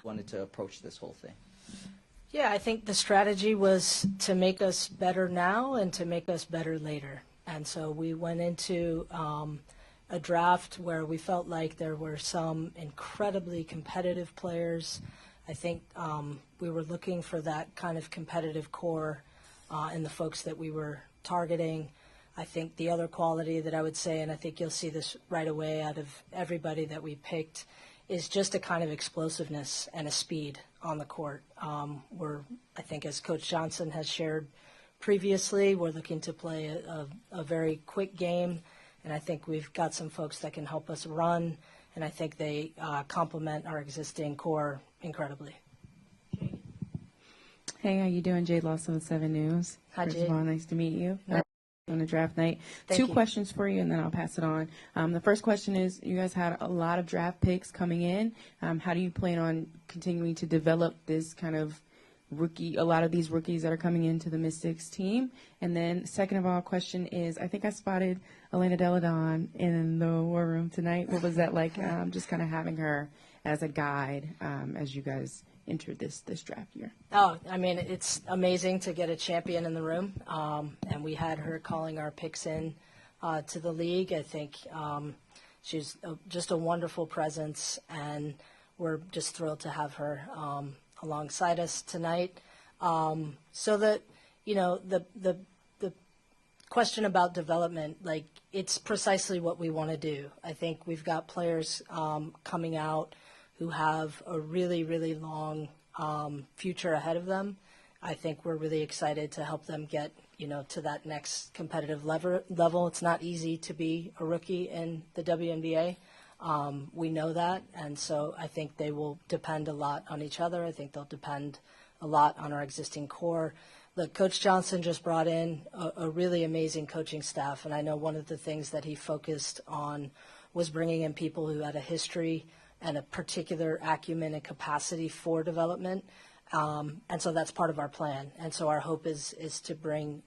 wanted to approach this whole thing? Yeah, I think the strategy was to make us better now and to make us better later. And so we went into a draft where we felt like there were some incredibly competitive players. I think we were looking for that kind of competitive core in the folks that we were targeting. I think the other quality that I would say, and I think you'll see this right away out of everybody that we picked, is just a kind of explosiveness and a speed on the court. I think as Coach Johnson has shared previously, we're looking to play a very quick game, and I think we've got some folks that can help us run, and I think they complement our existing core incredibly. Hey, how you doing? Jade Lawson with 7 News. Hi, First Jade. of all, nice to meet you. On the draft night. Thank Two you. questions for you, and then I'll pass it on. The first question is, you guys had a lot of draft picks coming in. How do you plan on continuing to develop this kind of a lot of these rookies that are coming into the Mystics team? And then second of all, question is, I think I spotted Elena Deladon in the war room tonight. What was that like, just kind of having her as a guide as you guys entered this draft year? Oh, I mean, it's amazing to get a champion in the room, and we had her calling our picks in to the league. I think she's just a wonderful presence, and we're just thrilled to have her alongside us tonight. So that, the question about development, like, it's precisely what we want to do. I think we've got players coming out who have a really, really long future ahead of them. I think we're really excited to help them get, to that next competitive level. It's not easy to be a rookie in the WNBA. We know that, and so I think they will depend a lot on each other. I think they'll depend a lot on our existing core. Look, Coach Johnson just brought in a really amazing coaching staff, and I know one of the things that he focused on was bringing in people who had a history and a particular acumen and capacity for development. And so that's part of our plan. And so our hope is to bring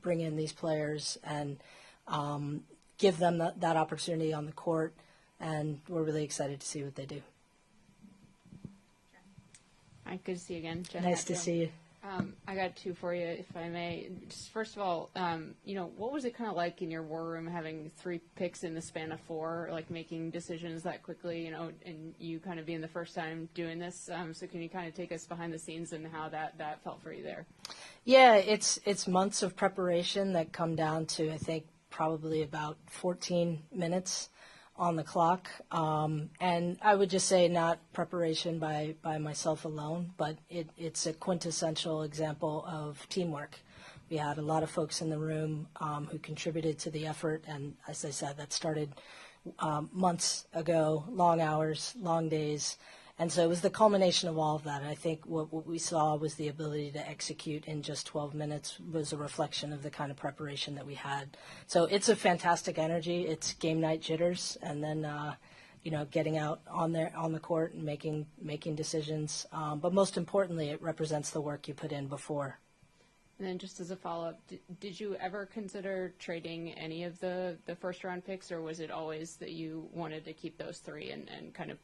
in these players and give them that opportunity on the court. And we're really excited to see what they do. Hi, good to see you again, Jen. Nice to see you. I got two for you, if I may. Just first of all, what was it kind of like in your war room having 3 picks in the span of 4, like making decisions that quickly, and you kind of being the first time doing this? So can you kind of take us behind the scenes and how that felt for you there? Yeah, it's months of preparation that come down to, I think, probably about 14 minutes on the clock. And I would just say not preparation by myself alone, but it's a quintessential example of teamwork. We had a lot of folks in the room who contributed to the effort, and as I said, that started months ago, long hours, long days. And so it was the culmination of all of that. And I think what we saw was the ability to execute in just 12 minutes was a reflection of the kind of preparation that we had. So it's a fantastic energy. It's game night jitters, and then getting out on the court and making decisions. But most importantly, it represents the work you put in before. And then just as a follow-up, did you ever consider trading any of the first-round picks, or was it always that you wanted to keep those 3 and kind of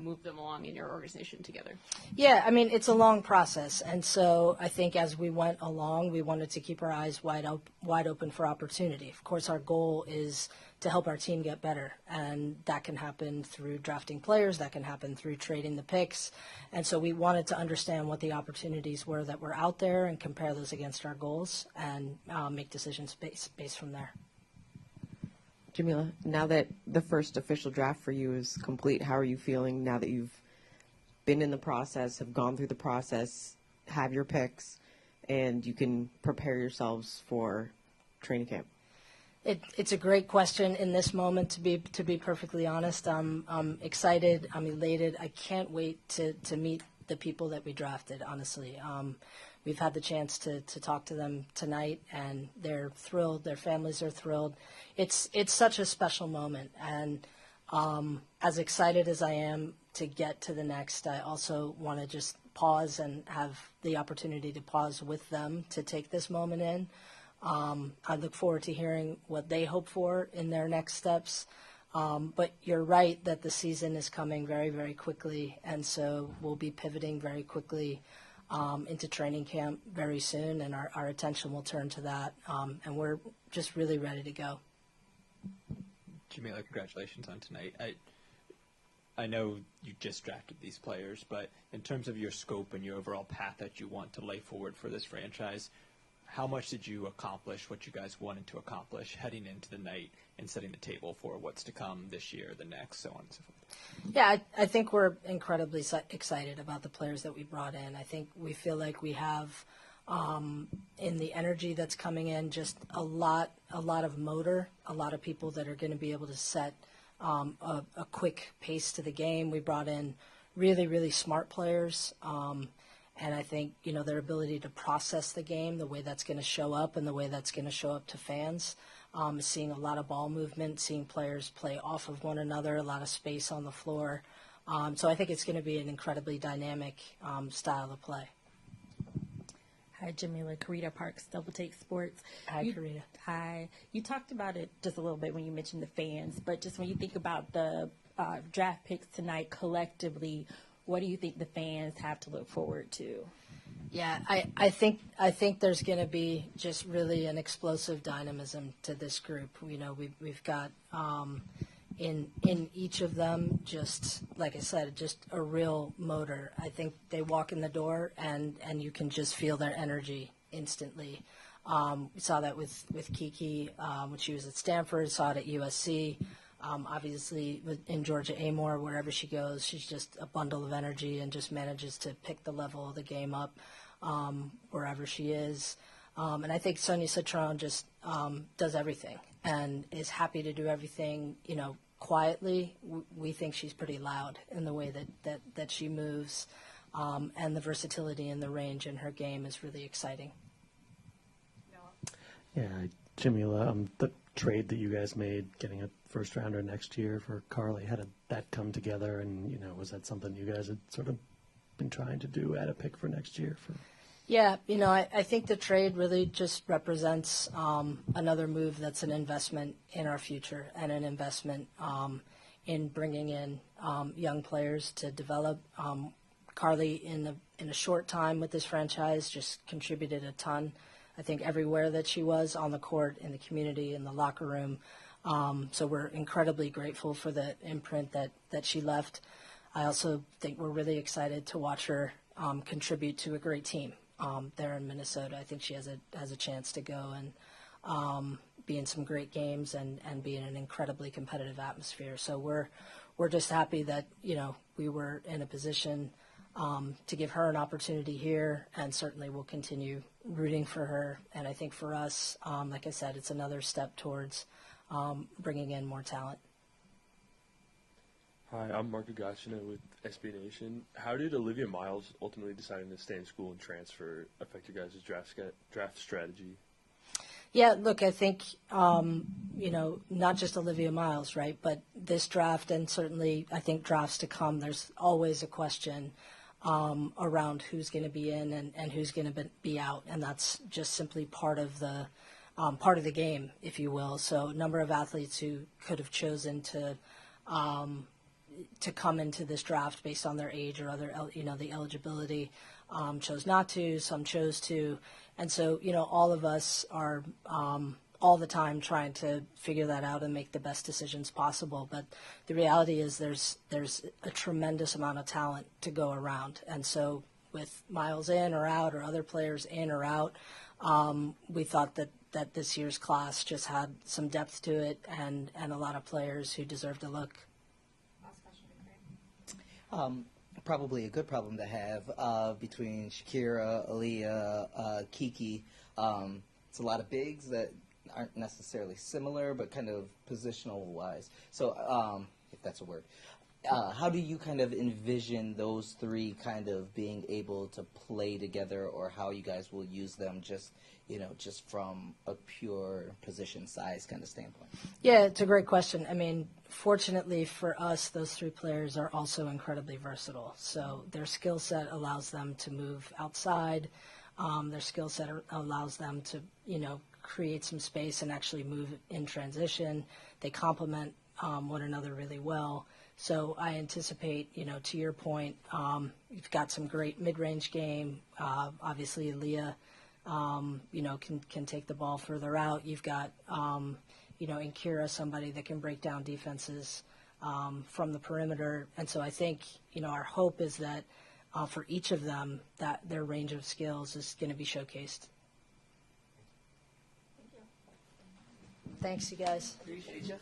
move them along in your organization together? Yeah, I mean, it's a long process. And so I think as we went along, we wanted to keep our eyes wide open for opportunity. Of course, our goal is to help our team get better. And that can happen through drafting players. That can happen through trading the picks. And so we wanted to understand what the opportunities were that were out there and compare those against our goals and make decisions based from there. Jamila, now that the first official draft for you is complete, how are you feeling now that you've been in the process, have gone through the process, have your picks, and you can prepare yourselves for training camp? It's a great question in this moment, to be perfectly honest. I'm excited. I'm elated. I can't wait to meet the people that we drafted, honestly. We've had the chance to talk to them tonight, and they're thrilled. Their families are thrilled. It's such a special moment, and as excited as I am to get to the next, I also want to just pause and have the opportunity to pause with them to take this moment in. I look forward to hearing what they hope for in their next steps. But you're right that the season is coming very, very quickly, and so we'll be pivoting very quickly into training camp very soon, and our attention will turn to that, and we're just really ready to go. Jamila, congratulations on tonight. I know you just drafted these players, but in terms of your scope and your overall path that you want to lay forward for this franchise, how much did you accomplish what you guys wanted to accomplish heading into the night and setting the table for what's to come this year, the next, so on and so forth? Yeah, I think we're incredibly excited about the players that we brought in. I think we feel like we have, in the energy that's coming in, just a lot of motor, a lot of people that are going to be able to set a quick pace to the game. We brought in really, really smart players, and I think, their ability to process the game, the way that's going to show up and the way that's going to show up to fans, seeing a lot of ball movement, seeing players play off of one another, a lot of space on the floor. So I think it's going to be an incredibly dynamic style of play. Hi, Jamila. Karita Parks, Double Take Sports. Hi, Karita. Hi. You talked about it just a little bit when you mentioned the fans, but just when you think about the draft picks tonight collectively, what do you think the fans have to look forward to? Yeah, I think there's going to be just really an explosive dynamism to this group. We've got in each of them, just like I said, just a real motor. I think they walk in the door and you can just feel their energy instantly. We saw that with Kiki when she was at Stanford, saw it at USC. Obviously, in Georgia Amore, wherever she goes, she's just a bundle of energy and just manages to pick the level of the game up wherever she is. And I think Sonia Citron just does everything and is happy to do everything, quietly. We think she's pretty loud in the way that she moves, and the versatility and the range in her game is really exciting. Yeah, Jamila, the trade that you guys made, getting a first rounder next year for Carly, how did that come together? And, was that something you guys had sort of been trying to do, add a pick for next year? Yeah, I think the trade really just represents another move that's an investment in our future and an investment in bringing in young players to develop. Carly, in a short time with this franchise, just contributed a ton. I think everywhere that she was, on the court, in the community, in the locker room. So we're incredibly grateful for the imprint that she left. I also think we're really excited to watch her contribute to a great team there in Minnesota. I think she has a chance to go and be in some great games and be in an incredibly competitive atmosphere. So we're just happy that we were in a position to give her an opportunity here, and certainly we'll continue rooting for her. And I think for us, like I said, it's another step towards bringing in more talent. Hi, I'm Mark Agashina with SB Nation. How did Olivia Miles ultimately deciding to stay in school and transfer affect your guys' draft strategy? Yeah, look, I think, not just Olivia Miles, right, but this draft and certainly I think drafts to come, there's always a question around who's going to be in and who's going to be out, and that's just simply part of the game, if you will. So a number of athletes who could have chosen to come into this draft based on their age or other, the eligibility, chose not to. Some chose to, and so all of us are all the time trying to figure that out and make the best decisions possible. But the reality is there's a tremendous amount of talent to go around, and so with Miles in or out or other players in or out, we thought that this year's class just had some depth to it and a lot of players who deserved a look. Probably a good problem to have between Shakira, Aaliyah, Kiki. It's a lot of bigs that aren't necessarily similar, but kind of positional-wise. So, if that's a word. How do you kind of envision those three kind of being able to play together, or how you guys will use them just from a pure position size kind of standpoint? Yeah, it's a great question. I mean, fortunately for us, those three players are also incredibly versatile. So their skill set allows them to move outside. Their skill set allows them to, create some space and actually move in transition. They complement one another really well. So I anticipate, to your point, you've got some great mid-range game. Obviously, Aaliyah, can take the ball further out. You've got, in Kira, somebody that can break down defenses from the perimeter. And so I think, our hope is that for each of them, that their range of skills is going to be showcased. Thanks, you guys. Appreciate you.